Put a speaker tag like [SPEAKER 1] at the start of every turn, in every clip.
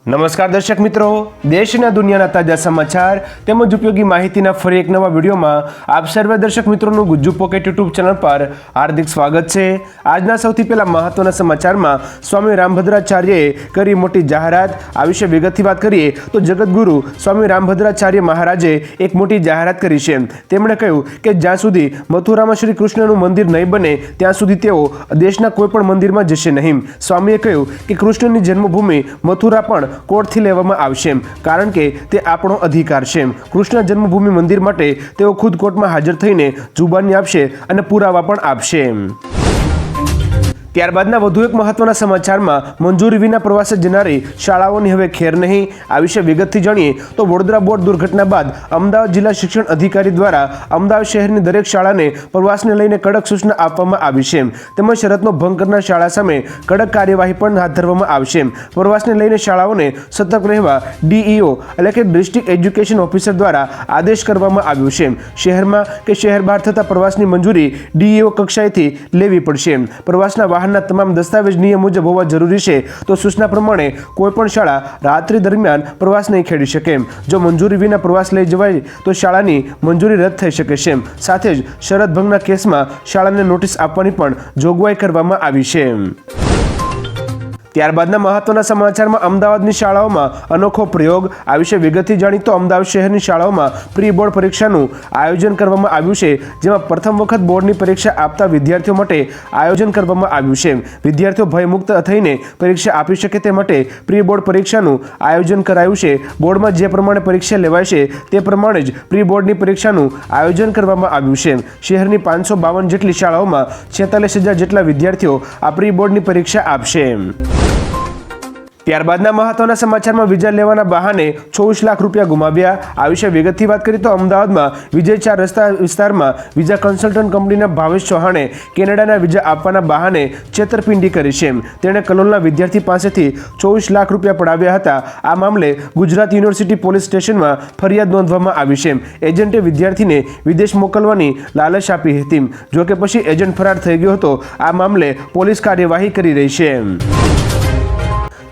[SPEAKER 1] નમસ્કાર દર્શક મિત્રો, દેશના દુનિયાના તાજા સમાચાર તેમજ ઉપયોગી માહિતીના ફરી એક નવા વિડીયોમાં આપ સર્વે દર્શક મિત્રોનું ગુજ્જુ પોકેટ યુટ્યુબ ચેનલ પર હાર્દિક સ્વાગત છે। આજના સૌથી પહેલા મહત્વના સમાચારમાં સ્વામી રામભદ્રાચાર્યએ કરી મોટી જાહેરાત। આ વિશે વિગતથી વાત કરીએ તો જગતગુરુ સ્વામી રામભદ્રાચાર્ય મહારાજે એક મોટી જાહેરાત કરી છે। તેમણે કહ્યું કે જ્યાં સુધી મથુરામાં શ્રી કૃષ્ણનું મંદિર નહીં બને ત્યાં સુધી તેઓ દેશના કોઈ પણ મંદિરમાં જશે નહીં। સ્વામીએ કહ્યું કે કૃષ્ણની જન્મભૂમિ મથુરા પણ કોર્ટથી લેવામાં આવશે, કારણ કે તે આપણો અધિકાર છે। કૃષ્ણ જન્મભૂમિ મંદિર માટે તેઓ ખુદ કોર્ટમાં હાજર થઈને જુબાની આપશે અને પુરાવા પણ આપશે। ત્યારબાદના વધુ એક મહત્વના સમાચારમાં મંજૂરી વિના પ્રવાસે જનારી શાળાઓની હવે ખેર નહીં। આ વિશે વિગતથી જાણીએ તો વડોદરા બોટ દુર્ઘટના બાદ અમદાવાદ જિલ્લા શિક્ષણ અધિકારી દ્વારા અમદાવાદ શહેરની દરેક શાળાને પ્રવાસને લઈને કડક સૂચના આપવામાં આવી છે, તેમજ શરતનો ભંગ કરનાર શાળા સામે કડક કાર્યવાહી પણ હાથ ધરવામાં આવશે। પ્રવાસને લઈને શાળાઓને સતર્ક રહેવા ડીઈઓ એટલે કે ડિસ્ટ્રિક્ટ એજ્યુકેશન ઓફિસર દ્વારા આદેશ કરવામાં આવ્યો છે। શહેરમાં કે શહેર બહાર થતા પ્રવાસની મંજૂરી ડીઈઓ કક્ષાએથી લેવી પડશે। પ્રવાસના વાહનના તમામ દસ્તાવેજ નિયમ મુજબ હોવા જરૂરી છે, તો સૂચના પ્રમાણે કોઈપણ શાળા રાત્રિ દરમિયાન પ્રવાસ નહીં ખેડી શકે। જો મંજૂરી વિના પ્રવાસ લઈ જવાય તો શાળાની મંજૂરી રદ થઈ શકે છે। સાથે જ શરત ભંગના કેસમાં શાળાને નોટિસ આપવાની પણ જોગવાઈ કરવામાં આવી છે। ત્યારબાદના મહત્વના સમાચારમાં અમદાવાદની શાળાઓમાં અનોખો પ્રયોગ। આ વિશે વિગતથી જાણીએ તો અમદાવાદ શહેરની શાળાઓમાં પ્રી બોર્ડ પરીક્ષાનું આયોજન કરવામાં આવ્યું છે, જેમાં પ્રથમ વખત બોર્ડની પરીક્ષા આપતા વિદ્યાર્થીઓ માટે આયોજન કરવામાં આવ્યું છે। વિદ્યાર્થીઓ ભયમુક્ત થઈને પરીક્ષા આપી શકે તે માટે પ્રી બોર્ડ પરીક્ષાનું આયોજન કરાયું છે। બોર્ડમાં જે પ્રમાણે પરીક્ષા લેવાય છે તે પ્રમાણે જ પ્રી બોર્ડની પરીક્ષાનું આયોજન કરવામાં આવ્યું છે। શહેરની 552 જેટલી શાળાઓમાં 46,000 જેટલા વિદ્યાર્થીઓ આ પ્રી બોર્ડની પરીક્ષા આપશે। ત્યારબાદના મહત્વના સમાચારમાં વિઝા લેવાના બહાને 24 લાખ રૂપિયા ગુમાવ્યા। આ વિશે વિગતથી વાત કરીએ તો અમદાવાદમાં વિજય 4 રસ્તા વિસ્તારમાં વિઝા કન્સલ્ટન્ટ કંપનીના ભાવેશ ચૌહાણે કેનેડાના વિઝા આપવાના બહાને છેતરપિંડી કરી છે। તેણે કલોલના વિદ્યાર્થી પાસેથી 24 લાખ રૂપિયા પડાવ્યા હતા। આ મામલે ગુજરાત યુનિવર્સિટી પોલીસ સ્ટેશનમાં ફરિયાદ નોંધવામાં આવી છે। એજન્ટે વિદ્યાર્થીને વિદેશ મોકલવાની લાલચ આપી હતી, જોકે પછી એજન્ટ ફરાર થઈ ગયો હતો। આ મામલે પોલીસ કાર્યવાહી કરી રહી છે।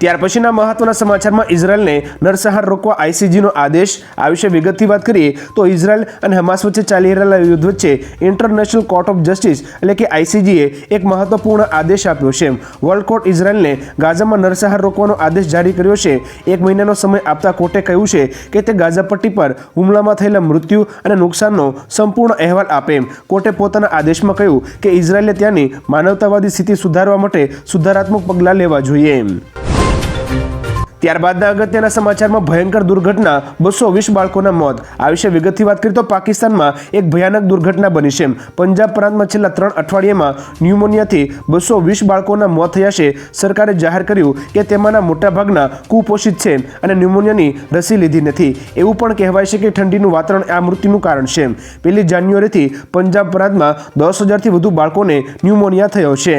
[SPEAKER 1] ત્યાર પછીના મહત્વના સમાચારમાં ઇઝરાયલને નરસંહાર રોકવા આઈસીજીનો આદેશ। આ વિશે વિગતથી વાત કરીએ તો ઇઝરાયલ અને હમાસ વચ્ચે ચાલી રહેલા યુદ્ધ વચ્ચે ઇન્ટરનેશનલ કોર્ટ ઓફ જસ્ટિસ એટલે કે આઈસીજીએ એક મહત્વપૂર્ણ આદેશ આપ્યો છે। વર્લ્ડ કોર્ટ ઇઝરાયલને ગાઝામાં નરસંહાર રોકવાનો આદેશ જારી કર્યો છે। 1 મહિનાનો સમય આપતા કોર્ટે કહ્યું છે કે તે ગાઝા પટ્ટી પર હુમલામાં થયેલા મૃત્યુ અને નુકસાનનો સંપૂર્ણ અહેવાલ આપે। કોર્ટે પોતાના આદેશમાં કહ્યું કે ઇઝરાયલે ત્યાંની માનવતાવાદી સ્થિતિ સુધારવા માટે સુધારાત્મક પગલાં લેવા જોઈએ। ત્યારબાદના અગત્યના સમાચારમાં ભયંકર દુર્ઘટના, 220 બાળકોના મોત। આ વિશે વિગતથી વાત કરીએ તો પાકિસ્તાનમાં એક ભયાનક દુર્ઘટના બની છે। પંજાબ પ્રાંતમાં છેલ્લા 3 અઠવાડિયામાં ન્યુમોનિયાથી 220 બાળકોના મોત થયા છે। સરકારે જાહેર કર્યું કે તેમાંના મોટાભાગના કુપોષિત છે અને ન્યુમોનિયાની રસી લીધી નથી। એવું પણ કહેવાય છે કે ઠંડીનું વાતાવરણ આ મૃત્યુનું કારણ છે। 1 જાન્યુઆરીથી પંજાબ પ્રાંતમાં 10,000થી વધુ બાળકોને ન્યુમોનિયા થયો છે।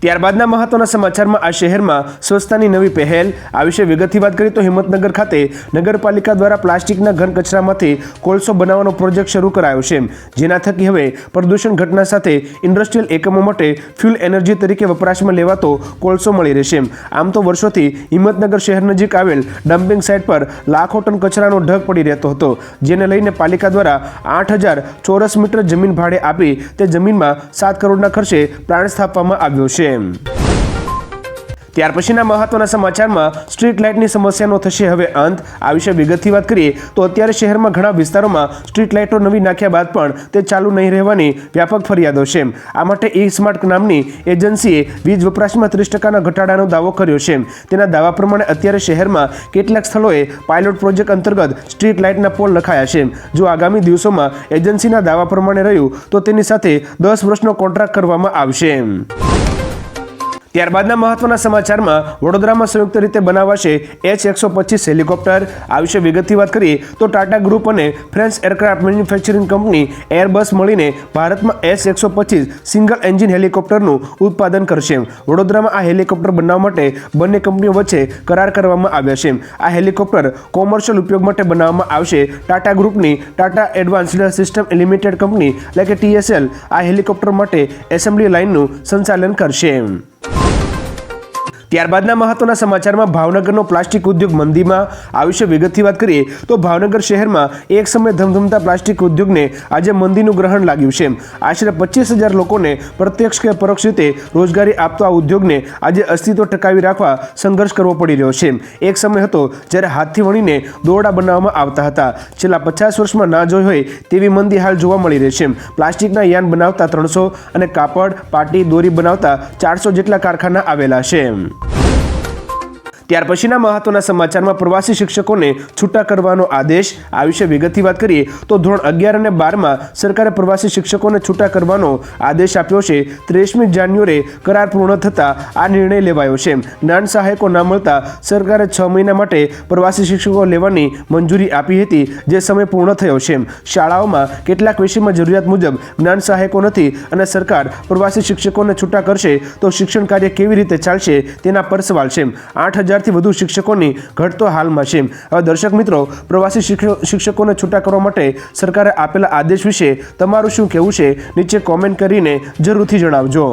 [SPEAKER 1] ત્યારબાદના મહત્વના સમાચારમાં આ શહેરમાં સ્વચ્છતાની નવી પહેલ। આ વિશે વિગતથી વાત કરીએ તો હિંમતનગર ખાતે નગરપાલિકા દ્વારા પ્લાસ્ટિકના ઘન કચરામાંથી કોલસો બનાવવાનો પ્રોજેક્ટ શરૂ કરાયો છે, જેના થકી હવે પ્રદૂષણ ઘટના સાથે ઇન્ડસ્ટ્રીયલ એકમો માટે ફ્યુલ એનર્જી તરીકે વપરાશમાં લેવાતો કોલસો મળી રહેશે। આમ તો વર્ષોથી હિંમતનગર શહેર નજીક આવેલ ડમ્પિંગ સાઇટ પર લાખો ટન કચરાનો ઢગ પડી રહેતો હતો, જેને લઈને પાલિકા દ્વારા 8,000 ચોરસ મીટર જમીન ભાડે આપી તે જમીનમાં 7 કરોડના ખર્ચે પ્લાન્ટ સ્થાપવામાં આવ્યો છે। ત્યાર પછીના મહત્વના સમાચારમાં સ્ટ્રીટ લાઇટની સમસ્યાનો થશે હવે અંત। આ વિશે વિગતથી વાત કરીએ તો અત્યારે શહેરમાં ઘણા વિસ્તારોમાં સ્ટ્રીટ લાઇટો નવી નાખ્યા બાદ પણ તે ચાલુ નહીં રહેવાની વ્યાપક ફરિયાદો છે। આ માટે સ્માર્ટ નામની એજન્સીએ વીજ વપરાશમાં 30% ઘટાડાનો દાવો કર્યો છે। તેના દાવા પ્રમાણે અત્યારે શહેરમાં કેટલાક સ્થળોએ પાયલોટ પ્રોજેક્ટ અંતર્ગત સ્ટ્રીટ લાઇટના પોલ નખાયા છે। જો આગામી દિવસોમાં એજન્સીના દાવા પ્રમાણે રહ્યું તો તેની સાથે 10 વર્ષનો કોન્ટ્રાક્ટ કરવામાં આવશે। ત્યારબાદના મહત્વના સમાચારમાં વડોદરામાં સંયુક્ત રીતે બનાવાશે H-125 હેલિકોપ્ટર। આ વિશે વિગતથી વાત કરીએ તો ટાટા ગ્રુપ અને French aircraft manufacturing company Airbus મળીને ભારતમાં H-125 સિંગલ એન્જિન હેલિકોપ્ટરનું ઉત્પાદન કરશે। વડોદરામાં આ હેલિકોપ્ટર બનાવવા માટે બંને કંપનીઓ વચ્ચે કરાર કરવામાં આવ્યા છે। આ હેલિકોપ્ટર કોમર્શિયલ ઉપયોગ માટે બનાવવામાં આવશે। ટાટા ગ્રુપની Tata advanced system limited company એટલે કે TSL આ હેલિકોપ્ટર માટે એસેમ્બલી લાઇનનું સંચાલન કરશે। ત્યારબાદના મહત્વના સમાચારમાં ભાવનગરનો પ્લાસ્ટિક ઉદ્યોગ મંદીમાં આ વિશે વિગતથી વાત કરીએ તો ભાવનગર શહેરમાં એક સમયે ધમધમતા પ્લાસ્ટિક ઉદ્યોગને આજે મંદીનું ગ્રહણ લાગ્યું છે. આશરે 25,000 લોકોને પ્રત્યક્ષ કે પરોક્ષ રીતે રોજગારી આપતો આ ઉદ્યોગને આજે અસ્તિત્વ ટકાવી રાખવા સંઘર્ષ કરવો પડી રહ્યો છે. એક સમય હતો જ્યારે હાથથી વણીને દોરડા બનાવવામાં આવતા હતા. છેલ્લા 50 વર્ષમાં ના જોઈ હોય તેવી મંદી હાલ જોવા મળી રહી છે. પ્લાસ્ટિકના યાન બનાવતા 300 અને કાપડ, પાટી, દોરી બનાવતા 400 જેટલા કારખાના આવેલા છે. ત્યાર પછીના મહત્વના સમાચારમાં પ્રવાસી શિક્ષકોને છૂટા કરવાનો આદેશ. આ વિશે વિગતથી વાત કરીએ તો ધોરણ 11 અને 12માં સરકારે પ્રવાસી શિક્ષકોને છૂટા કરવાનો આદેશ આપ્યો છે. 23મી જાન્યુઆરીએ કરાર પૂર્ણ થતાં આ નિર્ણય લેવાયો છે. જ્ઞાન સહાયકો ના મળતા સરકારે 6 મહિના માટે પ્રવાસી શિક્ષકો લેવાની મંજૂરી આપી હતી, જે સમય પૂર્ણ થયો છે. શાળાઓમાં કેટલાક વિષયમાં જરૂરિયાત મુજબ જ્ઞાન સહાયકો નથી અને સરકાર પ્રવાસી શિક્ષકોને છૂટા કરશે તો શિક્ષણ કાર્ય કેવી રીતે ચાલશે તેના પર સવાલ છે. 8,000 થી વધુ શિક્ષકોની ઘટ તો હાલમાં છે. હવે દર્શક મિત્રો, પ્રવાસી શિક્ષકોને છૂટા કરવા માટે સરકારે આપેલા આદેશ વિશે તમારું શું કહેવું છે નીચે કોમેન્ટ કરીને જરૂરથી જણાવજો.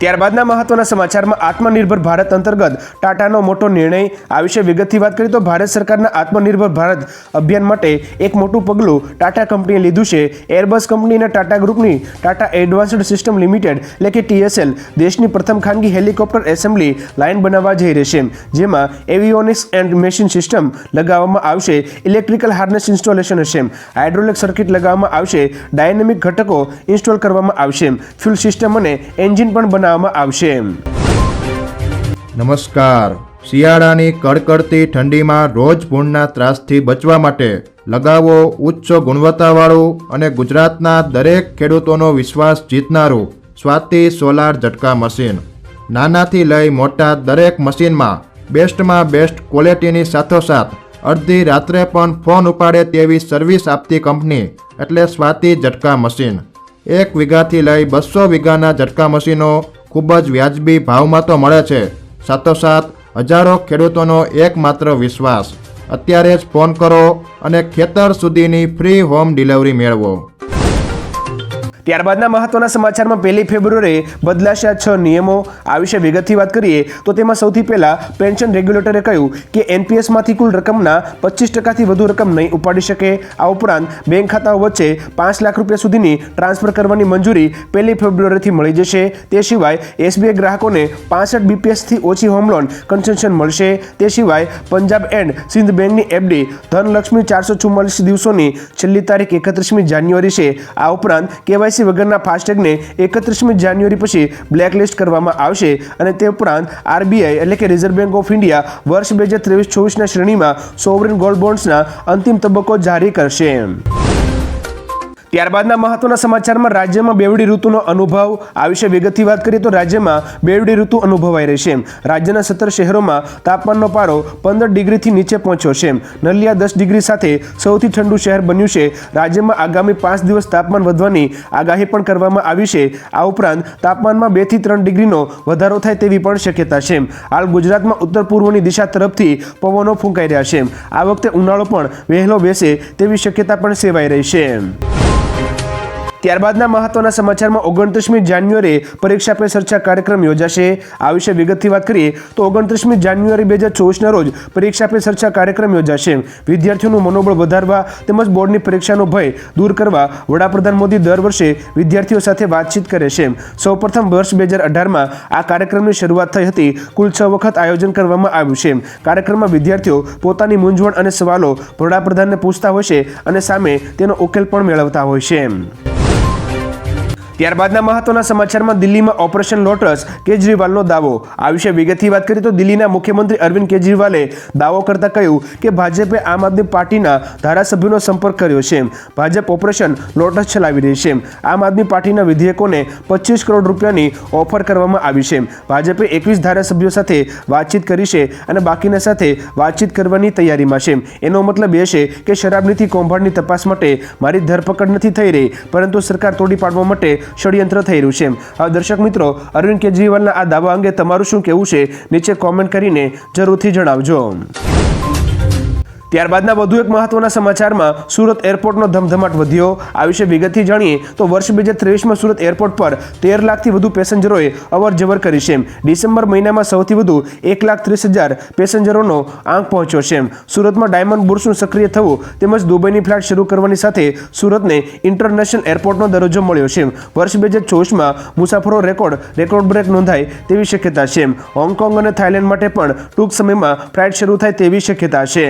[SPEAKER 1] ત્યારબાદના મહત્વના સમાચારમાં આત્મનિર્ભર ભારત અંતર્ગત ટાટાનો મોટો નિર્ણય. આ વિશે વિગતથી વાત કરીએ તો ભારત સરકારના આત્મનિર્ભર ભારત અભિયાન માટે એક મોટું પગલું ટાટા કંપનીએ લીધું છે. એરબસ કંપની અને ટાટા ગ્રુપની ટાટા એડવાન્સ્ડ સિસ્ટમ લિમિટેડ એટલે કે TSL દેશની પ્રથમ ખાનગી હેલિકોપ્ટર એસેમ્બલી લાઇન બનાવવા જઈ રહી છે, જેમાં એવિયોનિક્સ એન્ડ મેશિન સિસ્ટમ લગાવવામાં આવશે. ઇલેક્ટ્રિકલ હાર્નેસ ઇન્સ્ટોલેશન હશે. હાઇડ્રોલિક સર્કિટ લગાવવામાં આવશે. ડાયનેમિક ઘટકો ઇન્સ્ટોલ કરવામાં આવશે. ફ્યુલ સિસ્ટમ અને એન્જિન પણ બનાવવામાં આવશે.
[SPEAKER 2] નમસ્કાર. શિયાળાની કડકડતી ઠંડીમાં રોજ ભૂણના ત્રાસથી બચવા માટે લગાવો ઉચ્ચ ગુણવત્તાવાળું અને ગુજરાતના દરેક ખેડૂતોનો વિશ્વાસ જીતનારું સ્વાતિ સોલાર ઝટકા મશીન. નાનાથી લઈ મોટા દરેક મશીનમાં બેસ્ટમાં બેસ્ટ ક્વોલિટીની સાથોસાથ અડધી રાત્રે પણ ફોન ઉપાડે તેવી સર્વિસ આપતી કંપની એટલે સ્વાતિ ઝટકા મશીન. 1 વીઘાથી લઈ 200 વીઘાના ઝટકા મશીનો ખૂબ જ વ્યાજબી ભાવમાં તો મળે છે, સાથોસાથ હજારો ખેડૂતોનો એકમાત્ર વિશ્વાસ. અત્યારે જ ફોન કરો અને ખેતર સુધીની ફ્રી હોમ ડિલિવરી મેળવો.
[SPEAKER 1] ત્યારબાદના મહત્વના સમાચારમાં 1 ફેબ્રુઆરીએ બદલાશે આ 6 નિયમો. આ વિશે વિગતથી વાત કરીએ તો તેમાં સૌથી પહેલા પેન્શન રેગ્યુલેટરે કહ્યું કે NPSમાંથી કુલ રકમના 25%થી વધુ રકમ નહીં ઉપાડી શકે. આ ઉપરાંત બેંક ખાતાઓ વચ્ચે 5 લાખ રૂપિયા સુધીની ટ્રાન્સફર કરવાની મંજૂરી 1 ફેબ્રુઆરીથી મળી જશે. તે સિવાય SBI ગ્રાહકોને 65 BPSથી ઓછી હોમ લોન કન્સેશન મળશે. તે સિવાય પંજાબ એન્ડ સિંધ બેંકની FD ધનલક્ષ્મી 444 દિવસોની છેલ્લી તારીખ 31મી જાન્યુઆરી છે. આ ઉપરાંત KYC વગરના ફાસ્ટેગને 31મી જાન્યુઆરી પછી બ્લેકલિસ્ટ કરવામાં આવશે અને તે ઉપરાંત RBI એટલે કે રિઝર્વ બેંક ઓફ ઇન્ડિયા વર્ષ 2023-24ના શ્રેણીમાં સોવરિન ગોલ્ડ બોન્ડ્સના અંતિમ તબક્કો જારી કરશે. ત્યારબાદના મહત્વના સમાચારમાં રાજ્યમાં બેવડી ઋતુનો અનુભવ. આ વિશે વિગતથી વાત કરીએ તો રાજ્યમાં બેવડી ઋતુ અનુભવાઈ રહી છે. રાજ્યના 17 શહેરોમાં તાપમાનનો પારો 15 ડિગ્રીથી નીચે પહોંચ્યો છે. નલિયા 10 ડિગ્રી સાથે સૌથી ઠંડુ શહેર બન્યું છે. રાજ્યમાં આગામી 5 દિવસ તાપમાન વધવાની આગાહી પણ કરવામાં આવી છે. આ ઉપરાંત તાપમાનમાં 2 થી 3 ડિગ્રીનો વધારો થાય તેવી પણ શક્યતા છે. હાલ ગુજરાતમાં ઉત્તર પૂર્વની દિશા તરફથી પવનો ફૂંકાઈ રહ્યા છે. આ વખતે ઉનાળો પણ વહેલો બેસે તેવી શક્યતા પણ સેવાઈ રહી છે. ત્યારબાદના મહત્વના સમાચારમાં 29મી જાન્યુઆરીએ પરીક્ષા પે ચર્ચા કાર્યક્રમ યોજાશે. આ વિશે વિગતથી વાત કરીએ તો 29મી જાન્યુઆરી 2024ના રોજ પરીક્ષા પે ચર્ચા કાર્યક્રમ યોજાશે. વિદ્યાર્થીઓનું મનોબળ વધારવા તેમજ બોર્ડની પરીક્ષાનો ભય દૂર કરવા વડાપ્રધાન મોદી દર વર્ષે વિદ્યાર્થીઓ સાથે વાતચીત કરે છે. સૌપ્રથમ વર્ષ 2018માં આ કાર્યક્રમની શરૂઆત થઈ હતી. કુલ 6 વખત આયોજન કરવામાં આવ્યું છે. કાર્યક્રમમાં વિદ્યાર્થીઓ પોતાની મૂંઝવણ અને સવાલો વડાપ્રધાનને પૂછતા હોય છે અને સામે તેનો ઉકેલ પણ મેળવતા હોય છે. ત્યારબાદના મહત્વના સમાચારમાં દિલ્હીમાં ઓપરેશન લોટસ, કેજરીવાલનો દાવો. આ વિશે વિગતથી વાત કરીએ તો દિલ્હીના મુખ્યમંત્રી અરવિંદ કેજરીવાલે દાવો કરતા કહ્યું કે ભાજપે આમ આદમી પાર્ટીના ધારાસભ્યોનો સંપર્ક કર્યો છે. ભાજપ ઓપરેશન લોટસ ચલાવી રહી છે. આમ આદમી પાર્ટીના વિધેયકોને 25 કરોડ રૂપિયાની ઓફર કરવામાં આવી છે. ભાજપે 21 ધારાસભ્યો સાથે વાતચીત કરી છે અને બાકીના સાથે વાતચીત કરવાની તૈયારીમાં છે. એનો મતલબ એ છે કે શરાબનીતિ કૌભાંડની તપાસ માટે મારી ધરપકડ નથી થઈ રહી, પરંતુ સરકાર તોડી પાડવા માટે ષડયંત્ર થઈ રહ્યું છે. હવે દર્શક મિત્રો, અરવિંદ કેજરીવાલના આ દાવા અંગે તમારું શું કહેવું છે નીચે કોમેન્ટ કરીને જરૂરથી જણાવજો. ત્યારબાદના વધુ એક મહત્વના સમાચારમાં સુરત એરપોર્ટનો ધમધમાટ વધ્યો. આ વિશે વિગતથી જાણીએ તો વર્ષ 2023માં સુરત એરપોર્ટ પર 13 લાખથી વધુ પેસેન્જરોએ અવરજવર કરી છે. ડિસેમ્બર મહિનામાં સૌથી વધુ 1,30,000 પેસેન્જરોનો આંક પહોંચ્યો છે. સુરતમાં ડાયમંડ બુર્સનું સક્રિય થવું તેમજ દુબઈની ફ્લાઇટ શરૂ કરવાની સાથે સુરતને ઇન્ટરનેશનલ એરપોર્ટનો દરજ્જો મળ્યો છે. વર્ષ 2024માં મુસાફરો રેકોર્ડ બ્રેક નોંધાય તેવી શક્યતા છે. હોંગકોંગ અને થાઇલેન્ડ માટે પણ ટૂંક સમયમાં ફ્લાઇટ શરૂ થાય તેવી શક્યતા છે.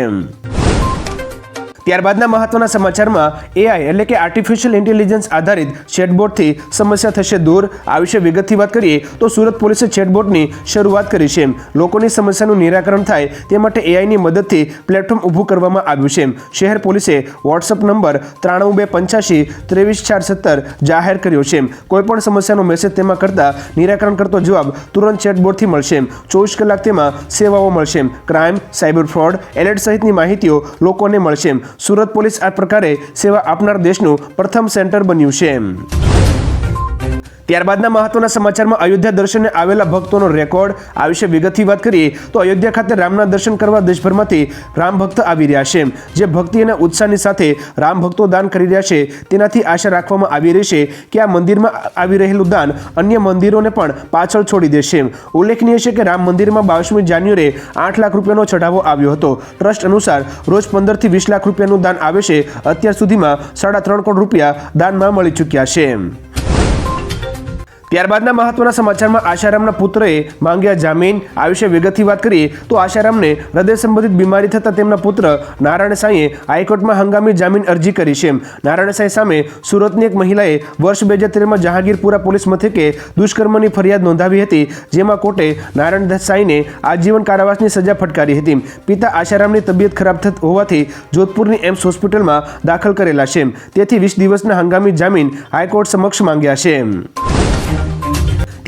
[SPEAKER 1] ત્યારબાદના મહત્વના સમાચારમાં AI એટલે કે આર્ટિફિશિયલ ઇન્ટેલિજન્સ આધારિત ચેટબોટથી સમસ્યા થશે દૂર. આ વિશે વિગતથી વાત કરીએ તો સુરત પોલીસે ચેટબોટની શરૂઆત કરી છે. લોકોની સમસ્યાનું નિરાકરણ થાય તે માટે AIની મદદથી પ્લેટફોર્મ ઊભું કરવામાં આવ્યું છે. શહેર પોલીસે વોટ્સઅપ નંબર 9325834417 જાહેર કર્યો છે. કોઈપણ સમસ્યાનો મેસેજ તેમાં કરતા નિરાકરણ કરતો જવાબ તુરંત ચેટબોટથી મળશે. 24 કલાક તેમાં સેવાઓ મળશે. ક્રાઇમ, સાયબર ફ્રોડ, એલર્ટ સહિતની માહિતીઓ લોકોને મળશે. સુરત પોલીસ આ પ્રકારે સેવા આપનાર દેશનું પ્રથમ સેન્ટર બન્યું છે. ત્યારબાદના મહત્વના સમાચારમાં અયોધ્યા દર્શને આવેલા ભક્તોનો રેકોર્ડ. આ વિશે વિગતથી વાત કરીએ તો અયોધ્યા ખાતે રામના દર્શન કરવા દેશભરમાંથી રામ ભક્ત આવી રહ્યા છે. જે ભક્તિ અને ઉત્સાહની સાથે રામ ભક્તો દાન કરી રહ્યા છે તેનાથી આશા રાખવામાં આવી રહી છે કે આ મંદિરમાં આવી રહેલું દાન અન્ય મંદિરોને પણ પાછળ છોડી દેશે. ઉલ્લેખનીય છે કે રામ મંદિરમાં 22મી જાન્યુઆરીએ 8 લાખ રૂપિયાનો ચઢાવો આવ્યો હતો. ટ્રસ્ટ અનુસાર રોજ 15 થી 20 લાખ રૂપિયાનું દાન આવે છે. અત્યાર સુધીમાં 3.5 કરોડ રૂપિયા દાનમાં મળી ચૂક્યા છે. ત્યારબાદના મહત્વના સમાચારમાં આશારામના પુત્રએ માંગ્યા જામીન. આ વિશે વિગતથી વાત કરીએ તો આશારામને હૃદય સંબંધિત બીમારી થતાં તેમના પુત્ર નારાયણ સાંઈએ હાઈકોર્ટમાં હંગામી જામીન અરજી કરી છે. નારાયણ સાંઈ સામે સુરતની એક મહિલાએ વર્ષ 2013માં જહાંગીરપુરા પોલીસ મથકે દુષ્કર્મની ફરિયાદ નોંધાવી હતી. જેમાં કોર્ટે નારાયણ સાંઈને આજીવન કારાવાસની સજા ફટકારી હતી. પિતા આશારામની તબિયત ખરાબ હોવાથી જોધપુરની એમ્સ હોસ્પિટલમાં દાખલ કરેલા છે. તેથી 20 દિવસના હંગામી જામીન હાઈકોર્ટ સમક્ષ માંગ્યા છે.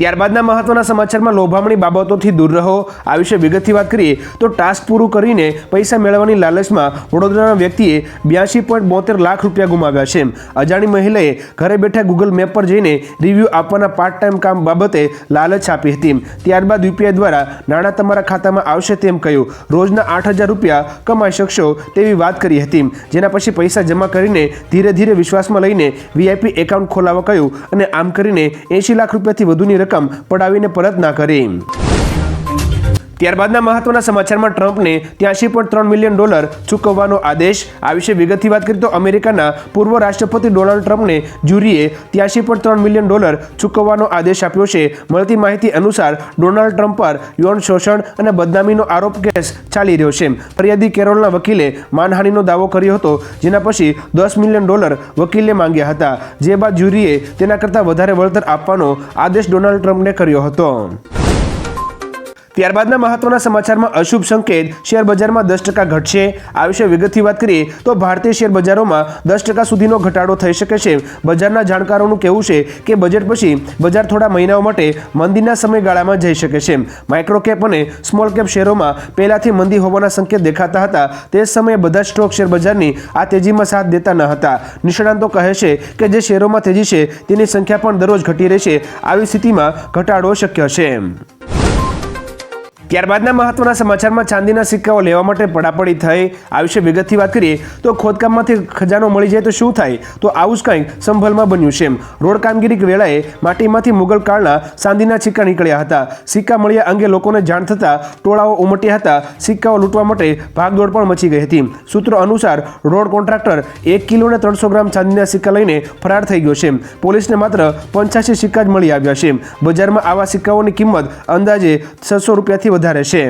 [SPEAKER 1] ત્યારબાદના મહત્વના સમાચારમાં લોભામણી બાબતોથી દૂર રહો. આ વિશે વિગતથી વાત કરીએ તો ટાસ્ક પૂરું કરીને પૈસા મેળવવાની લાલચમાં વડોદરાના વ્યક્તિએ 82.72 લાખ રૂપિયા ગુમાવ્યા છે. અજાણી મહિલાએ ઘરે બેઠા ગૂગલ મેપ પર જઈને રિવ્યૂ આપવાના પાર્ટ ટાઈમ કામ બાબતે લાલચ આપી હતી. ત્યારબાદ UPI દ્વારા નાણાં તમારા ખાતામાં આવશે તેમ કહ્યું. રોજના 8,000 રૂપિયા કમાઈ શકશો તેવી વાત કરી હતી. જેના પછી પૈસા જમા કરીને ધીરે ધીરે વિશ્વાસમાં લઈને VIP એકાઉન્ટ ખોલાવવા કહ્યું અને આમ કરીને 80 લાખ રૂપિયાથી વધુની રકમ પડાવીને પરત ના કરી. ત્યારબાદના મહત્વના સમાચારમાં ટ્રમ્પને $83.3 મિલિયન ચૂકવવાનો આદેશ. આ વિશે વિગતથી વાત કરીએ તો અમેરિકાના પૂર્વ રાષ્ટ્રપતિ ડોનાલ્ડ ટ્રમ્પને જ્યુરીએ $83.3 મિલિયન ચૂકવવાનો આદેશ આપ્યો છે. મળતી માહિતી અનુસાર ડોનાલ્ડ ટ્રમ્પ પર યૌન શોષણ અને બદનામીનો આરોપ કેસ ચાલી રહ્યો છે. ફરિયાદી કેરોલના વકીલે માનહાનિનો દાવો કર્યો હતો. જેના પછી $10 મિલિયન વકીલે માંગ્યા હતા. જે બાદ જ્યુરીએ તેના કરતાં વધારે વળતર આપવાનો આદેશ ડોનાલ્ડ ટ્રમ્પને કર્યો હતો. ત્યારબાદના મહત્વના સમાચારમાં અશુભ સંકેત. શેર બજારમાં 10% ઘટશે. આ વિશે વિગતથી વાત કરીએ તો ભારતીય શેર બજારોમાં 10% સુધીનો ઘટાડો થઈ શકે છે. બજારના જાણકારોનું કહેવું છે કે બજેટ પછી બજાર થોડા મહિનાઓ માટે મંદીના સમયગાળામાં જઈ શકે છે. માઇક્રો કેપ અને સ્મોલ કેપ શેરોમાં પહેલાથી મંદી હોવાના સંકેત દેખાતા હતા. તે સમયે બધા સ્ટોક શેર બજારની આ તેજીમાં સાથ દેતા ન હતા. નિષ્ણાંતો કહે છે કે જે શેરોમાં તેજી છે તેની સંખ્યા પણ દરરોજ ઘટી રહી છે. આવી સ્થિતિમાં ઘટાડો શક્ય છે. ત્યારબાદના મહત્વના સમાચારમાં ચાંદીના સિક્કાઓ લેવા માટે પડાપડી થઈ. આ વિશે વિગતથી વાત કરીએ તો ખોદકામમાંથી ખજાનો મળી જાય તો શું થાય, તો આવું જ કંઈક સંભલમાં બન્યું છે. રોડ કામગીરી વેળાએ માટીમાંથી મુગલ કાળના ચાંદીના સિક્કા નીકળ્યા હતા. સિક્કા મળ્યા અંગે લોકોને જાણ થતાં ટોળાઓ ઉમટ્યા હતા. સિક્કાઓ લૂંટવા માટે ભાગદોડ પણ મચી ગઈ હતી. સૂત્રો અનુસાર રોડ કોન્ટ્રાક્ટર 1 કિલો અને 300 ગ્રામ ચાંદીના સિક્કા લઈને ફરાર થઈ ગયો છે. પોલીસને માત્ર 85 સિક્કા જ મળી આવ્યા છે. બજારમાં આવા સિક્કાઓની કિંમત અંદાજે 600 રૂપિયાથી વધારે છે.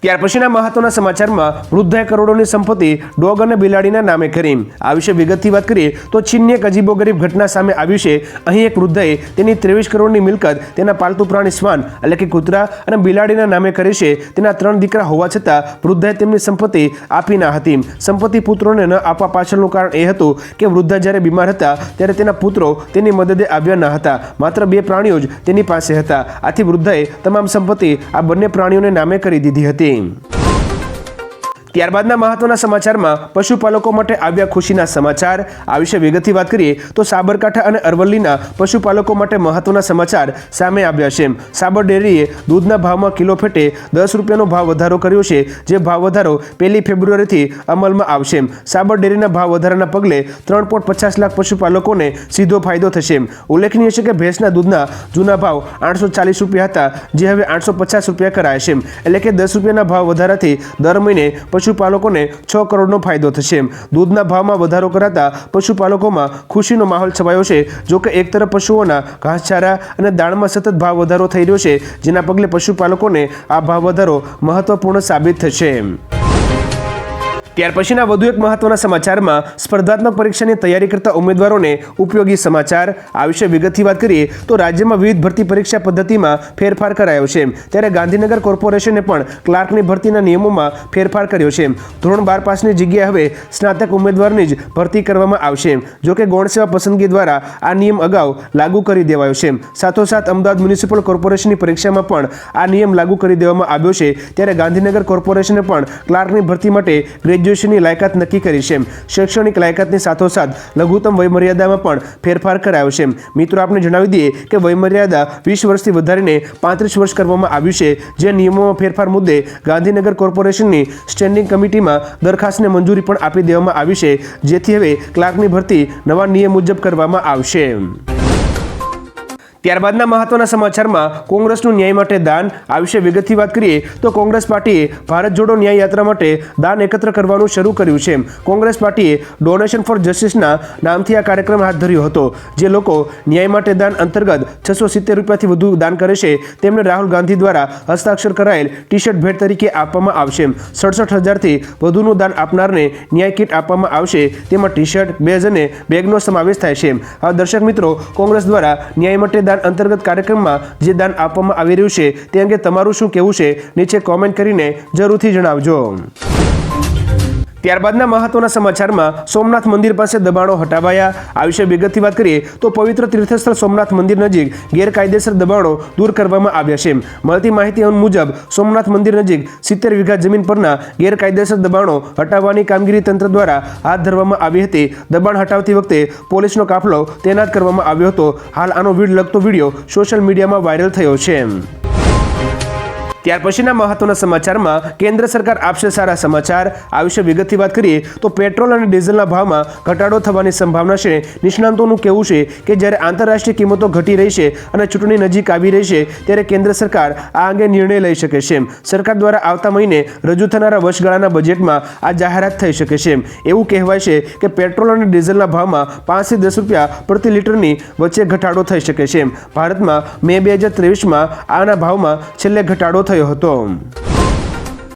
[SPEAKER 1] ત્યાર પછીના મહત્વના સમાચારમાં વૃદ્ધાએ કરોડોની સંપત્તિ ડોગ અને બિલાડીના નામે કરી. આ વિશે વિગતથી વાત કરીએ તો ચીનની એક અજીબોગરીબ ઘટના સામે આવી છે. અહીં એક વૃદ્ધાએ તેની 23 કરોડની મિલકત તેના પાલતુ પ્રાણી શ્વાન એટલે કે કૂતરા અને બિલાડીના નામે કરી છે. તેના 3 દીકરા હોવા છતાં વૃદ્ધાએ તેમની સંપત્તિ આપી ના હતી. સંપત્તિ પુત્રોને ન આપવા પાછળનું કારણ એ હતું કે વૃદ્ધા જ્યારે બીમાર હતા ત્યારે તેના પુત્રો તેની મદદે આવ્યા ન હતા. માત્ર 2 પ્રાણીઓ જ તેની પાસે હતા. આથી વૃદ્ધાએ તમામ સંપત્તિ આ બંને પ્રાણીઓને નામે કરી દીધી હતી. ત્યારબાદના મહત્વના સમાચારમાં પશુપાલકો માટે આવ્યા ખુશીના સમાચાર. આ વિશે વિગતથી વાત કરીએ તો સાબરકાંઠા અને અરવલ્લીના પશુપાલકો માટે મહત્વના સમાચાર સામે આવ્યા છે. સાબર ડેરીએ દૂધના ભાવમાં કિલો ફેટે 10 રૂપિયાનો ભાવ વધારો કર્યો છે, જે ભાવ વધારો 1 ફેબ્રુઆરીથી અમલમાં આવશે. સાબર ડેરીના ભાવ વધારાના પગલે 3.50 લાખ પશુપાલકોને સીધો ફાયદો થશે. ઉલ્લેખનીય છે કે ભેંસના દૂધના જૂના ભાવ 840 રૂપિયા હતા, જે હવે 850 રૂપિયા કરાયા છે. એટલે કે 10 રૂપિયાના ભાવ વધારાથી દર મહિને પશુપાલકોને 6 કરોડનો ફાયદો થશે. દૂધના ભાવમાં વધારો કરાતા પશુપાલકોમાં ખુશીનો માહોલ છવાયો છે. જોકે એક તરફ પશુઓના ઘાસચારા અને દાણમાં સતત ભાવ વધારો થઈ રહ્યો છે, જેના પગલે પશુપાલકોને આ ભાવ વધારો મહત્વપૂર્ણ સાબિત થશે. ત્યાર પછીના વધુ એક મહત્વના સમાચારમાં સ્પર્ધાત્મક પરીક્ષાની તૈયારી કરતા ઉમેદવારોને ઉપયોગી સમાચાર. આ વિશે વિગતથી વાત કરીએ તો રાજ્યમાં વિવિધ ભરતી પરીક્ષા પદ્ધતિમાં ફેરફાર કરાયો છે. ત્યારે ગાંધીનગર કોર્પોરેશને પણ ક્લાર્કની ભરતીના નિયમોમાં ફેરફાર કર્યો છે. ધોરણ 12 પાસની જગ્યાએ હવે સ્નાતક ઉમેદવારની જ ભરતી કરવામાં આવશે. જોકે ગૌણ સેવા પસંદગી દ્વારા આ નિયમ અગાઉ લાગુ કરી દેવાયો છે. સાથોસાથ અમદાવાદ મ્યુનિસિપલ કોર્પોરેશનની પરીક્ષામાં પણ આ નિયમ લાગુ કરી દેવામાં આવ્યો છે. ત્યારે ગાંધીનગર કોર્પોરેશને પણ ક્લાર્કની ભરતી માટે ગ્રેજ્યુએશનની લાયકાત નક્કી કરી છે. શૈક્ષણિક લાયકાતની સાથોસાથ લઘુત્તમ વયમર્યાદામાં પણ ફેરફાર કરાયો છે. મિત્રો, આપણે જણાવી દઈએ કે વયમર્યાદા 20 વર્ષથી વધારીને 35 વર્ષ કરવામાં આવ્યું છે. જે નિયમોમાં ફેરફાર મુદ્દે ગાંધીનગર કોર્પોરેશનની સ્ટેન્ડિંગ કમિટીમાં દરખાસ્તને મંજૂરી પણ આપી દેવામાં આવી છે, જેથી હવે ક્લાર્કની ભરતી નવા નિયમ મુજબ કરવામાં આવશે. ત્યારબાદના મહત્વના સમાચારમાં કોંગ્રેસનું ન્યાય માટે દાન. આ વિશે વિગતથી વાત કરીએ તો કોંગ્રેસ પાર્ટીએ ભારત જોડો ન્યાય યાત્રા માટે દાન એકત્ર કરવાનું શરૂ કર્યું છે. કોંગ્રેસ પાર્ટીએ ડોનેશન ફોર જસ્ટિસના નામથી આ કાર્યક્રમ હાથ ધર્યો હતો. જે લોકો ન્યાય માટે દાન અંતર્ગત 670 રૂપિયાથી વધુ દાન કરે છે, તેમને રાહુલ ગાંધી દ્વારા હસ્તાક્ષર કરાયેલ ટી શર્ટ ભેટ તરીકે આપવામાં આવશે. 67,000થી વધુનું દાન આપનારને ન્યાય કીટ આપવામાં આવશે. તેમાં ટી શર્ટ, બેઝ અને બેગનો સમાવેશ થાય છે. હવે દર્શક મિત્રો, કોંગ્રેસ દ્વારા ન્યાય માટે દાન અંતર્ગત કાર્યક્રમમાં જે દાન આપવામાં આવી રહ્યું છે તે અંગે તમારું શું કહેવું છે, નીચે કોમેન્ટ કરીને જરૂરથી જણાવજો. ત્યારબાદના મહત્વના સમાચારમાં સોમનાથ મંદિર પાસે દબાણો હટાવાયા. આ વિશે વિગતથી વાત કરીએ તો પવિત્ર તીર્થસ્થળ સોમનાથ મંદિર નજીક ગેરકાયદેસર દબાણો દૂર કરવામાં આવ્યા છે. મળતી માહિતી મુજબ સોમનાથ મંદિર નજીક 70 વીઘા જમીન પરના ગેરકાયદેસર દબાણો હટાવવાની કામગીરી તંત્ર દ્વારા હાથ ધરવામાં આવી હતી. દબાણ હટાવતી વખતે પોલીસનો કાફલો તૈનાત કરવામાં આવ્યો હતો. હાલ આનો લગતો વિડીયો સોશિયલ મીડિયામાં વાયરલ થયો છે. ત્યાર પછીના મહત્વના સમાચારમાં કેન્દ્ર સરકાર આપશે સારા સમાચાર. આ વિશે વિગતથી વાત કરીએ તો પેટ્રોલ અને ડીઝલના ભાવમાં ઘટાડો થવાની સંભાવના છે. નિષ્ણાંતોનું કહેવું છે કે જ્યારે આંતરરાષ્ટ્રીય કિંમતો ઘટી રહી છે અને ચૂંટણી નજીક આવી રહી છે, ત્યારે કેન્દ્ર સરકાર આ અંગે નિર્ણય લઈ શકે છે. સરકાર દ્વારા આવતા મહિને રજૂ થનારા વર્ષગાળાના બજેટમાં આ જાહેરાત થઈ શકે છે. એવું કહેવાય છે કે પેટ્રોલ અને ડીઝલના ભાવમાં 5 થી 10 રૂપિયા પ્રતિ લીટરની વચ્ચે ઘટાડો થઈ શકે છે. ભારતમાં મે 2023માં આના ભાવમાં છેલ્લે ઘટાડો થયો હતો.